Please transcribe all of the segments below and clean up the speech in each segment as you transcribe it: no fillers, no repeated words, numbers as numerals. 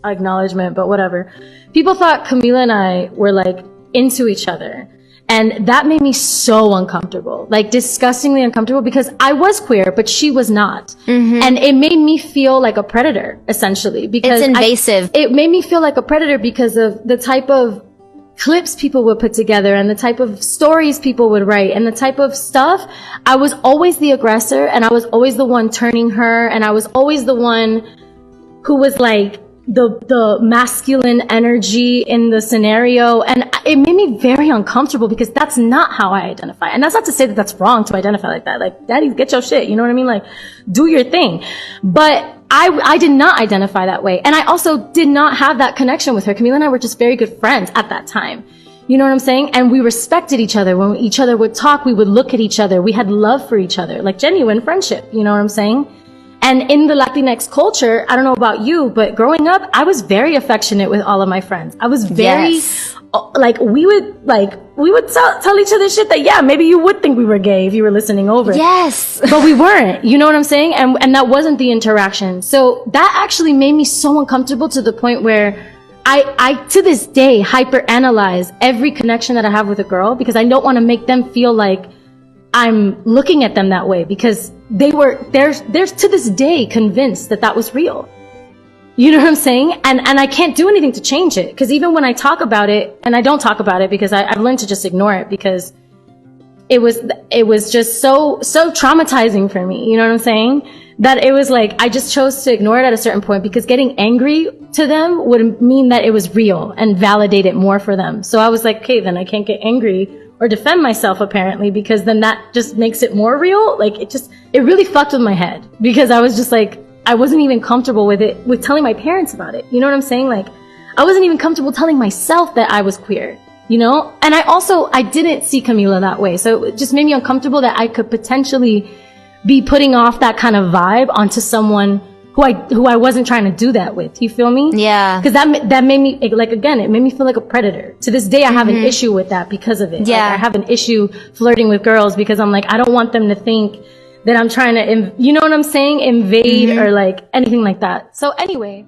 acknowledgement, but whatever. People thought Camila and I were like into each other. And that made me so uncomfortable, like disgustingly uncomfortable, because I was queer, but she was not. And it made me feel like a predator, essentially, because it's invasive. It made me feel like a predator because of the type of clips people would put together and the type of stories people would write and the type of stuff. I was always the aggressor, and I was always the one turning her, and I was always the one who was like the masculine energy in the scenario, and it made me very uncomfortable because that's not how I identify. And that's not to say that that's wrong to identify like that. Like, daddy, get your shit, you know what I mean? Like, do your thing. But I did not identify that way, and I also did not have that connection with her. Camila and I were just very good friends at that time. You know what I'm saying? And we respected each other. When each other would talk, we would look at each other. We had love for each other, like genuine friendship. You know what I'm saying? And in the Latinx culture, I don't know about you, but growing up, I was very affectionate with all of my friends. I was very, like, we would tell each other shit that, yeah, maybe you would think we were gay if you were listening over. Yes. But we weren't, you know what I'm saying? And that wasn't the interaction. So that actually made me so uncomfortable to the point where I to this day, hyperanalyze every connection that I have with a girl because I don't want to make them feel like I'm looking at them that way, because they're to this day convinced that that was real. You know what I'm saying? And I can't do anything to change it, because even when I talk about it, and I don't talk about it because I've learned to just ignore it, because it was just so traumatizing for me. You know what I'm saying? That it was like, I just chose to ignore it at a certain point, because getting angry to them would mean that it was real and validate it more for them. So I was like, okay, then I can't get angry or defend myself, apparently, because then that just makes it more real. Like, it really fucked with my head, because I was just like, I wasn't even comfortable with telling my parents about it. You know what I'm saying? Like, I wasn't even comfortable telling myself that I was queer, you know? And I didn't see Camila that way. So it just made me uncomfortable that I could potentially be putting off that kind of vibe onto someone who I wasn't trying to do that with. You feel me? Yeah. Because that made me, like, again, it made me feel like a predator. To this day, I have an issue with that because of it. Yeah. Like, I have an issue flirting with girls because I'm like, I don't want them to think that I'm trying to, you know what I'm saying? Invade or like anything like that. So anyway.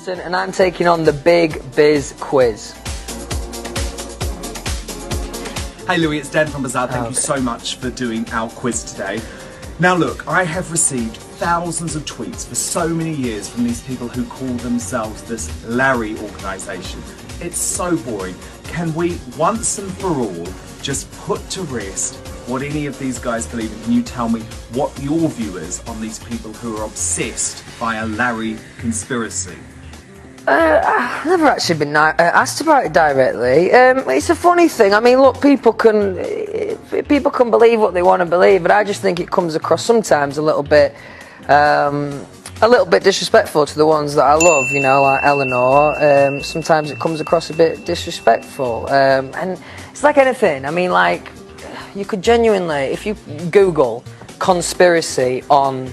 And I'm taking on the Big Biz Quiz. Hey Louis, it's Dan from Bazaar. Thank you so much for doing our quiz today. Now look, I have received thousands of tweets for so many years from these people who call themselves this Larry organisation. It's so boring. Can we, once and for all, just put to rest what any of these guys believe in? Can you tell me what your view is on these people who are obsessed by a Larry conspiracy? I've never actually been asked about it directly. It's a funny thing. I mean, look, people can believe what they want to believe, but I just think it comes across sometimes a little bit disrespectful to the ones that I love. You know, like Eleanor. Sometimes it comes across a bit disrespectful, and it's like anything. I mean, like, you could genuinely, if you Google conspiracy on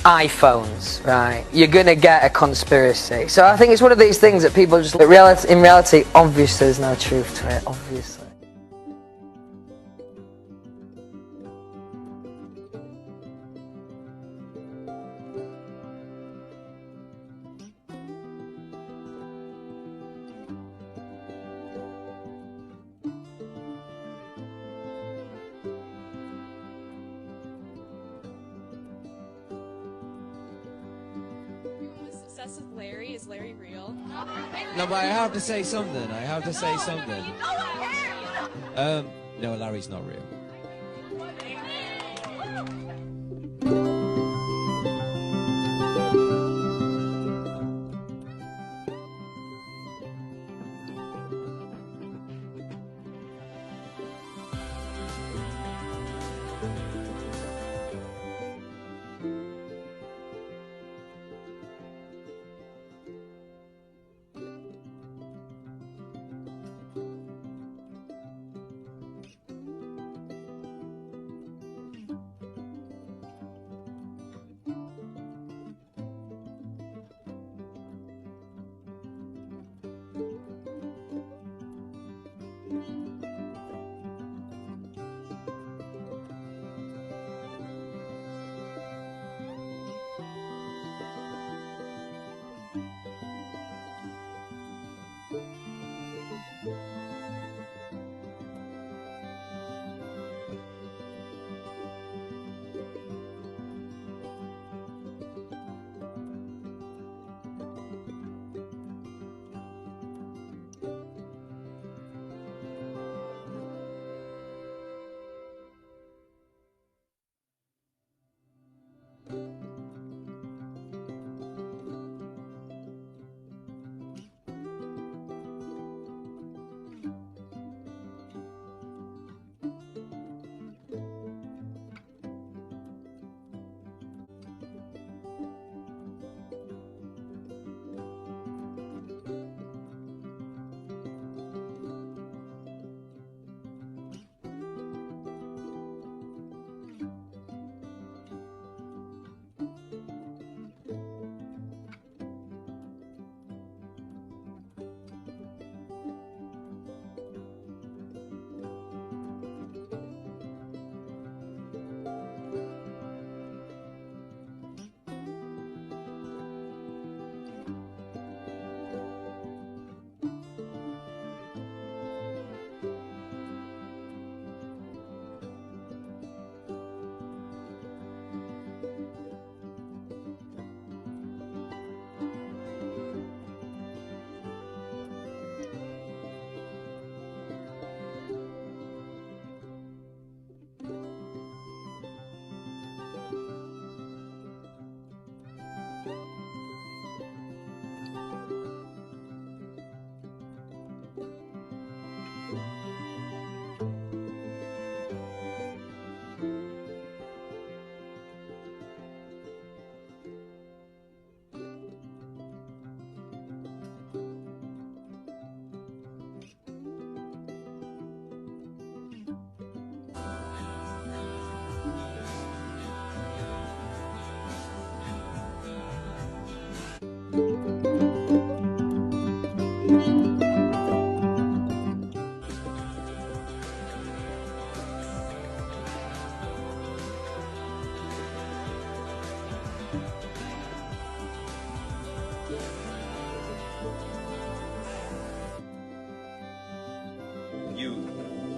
iPhones, right, you're gonna get a conspiracy. So I think it's one of these things that people just, in reality, obviously there's no truth to it, obviously. With Larry? Is Larry real? No, but I have to say something. No, Larry's not real.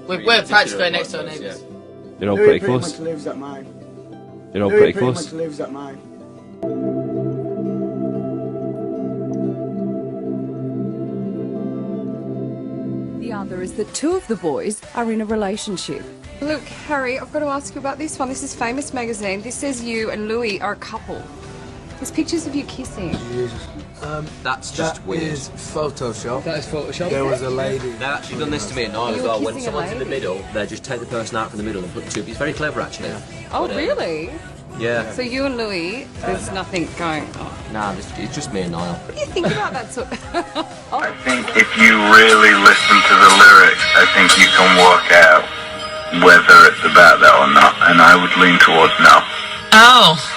We're practically next to our neighbours. You're all pretty close. Pretty much lives at mine. You're all Louis pretty pretty close. much lives at mine. The other is that two of the boys are in a relationship. Look, Harry, I've got to ask you about this one. This is Famous Magazine. This says you and Louis are a couple. There's pictures of you kissing. That's just weird. That is Photoshop. That is Photoshop. There was a lady. They've actually done this to me at night You as were well. When kissing a someone's in the lady? middle, they just take the person out from the middle and put two. It's very clever, actually. Oh, really? Yeah. So you and Louis, there's nothing going on. Nah, it's just me and Niall. What do you think about that sort I think if you really listen to the lyrics, I think you can work out whether it's about that or not, and I would lean towards no. Oh.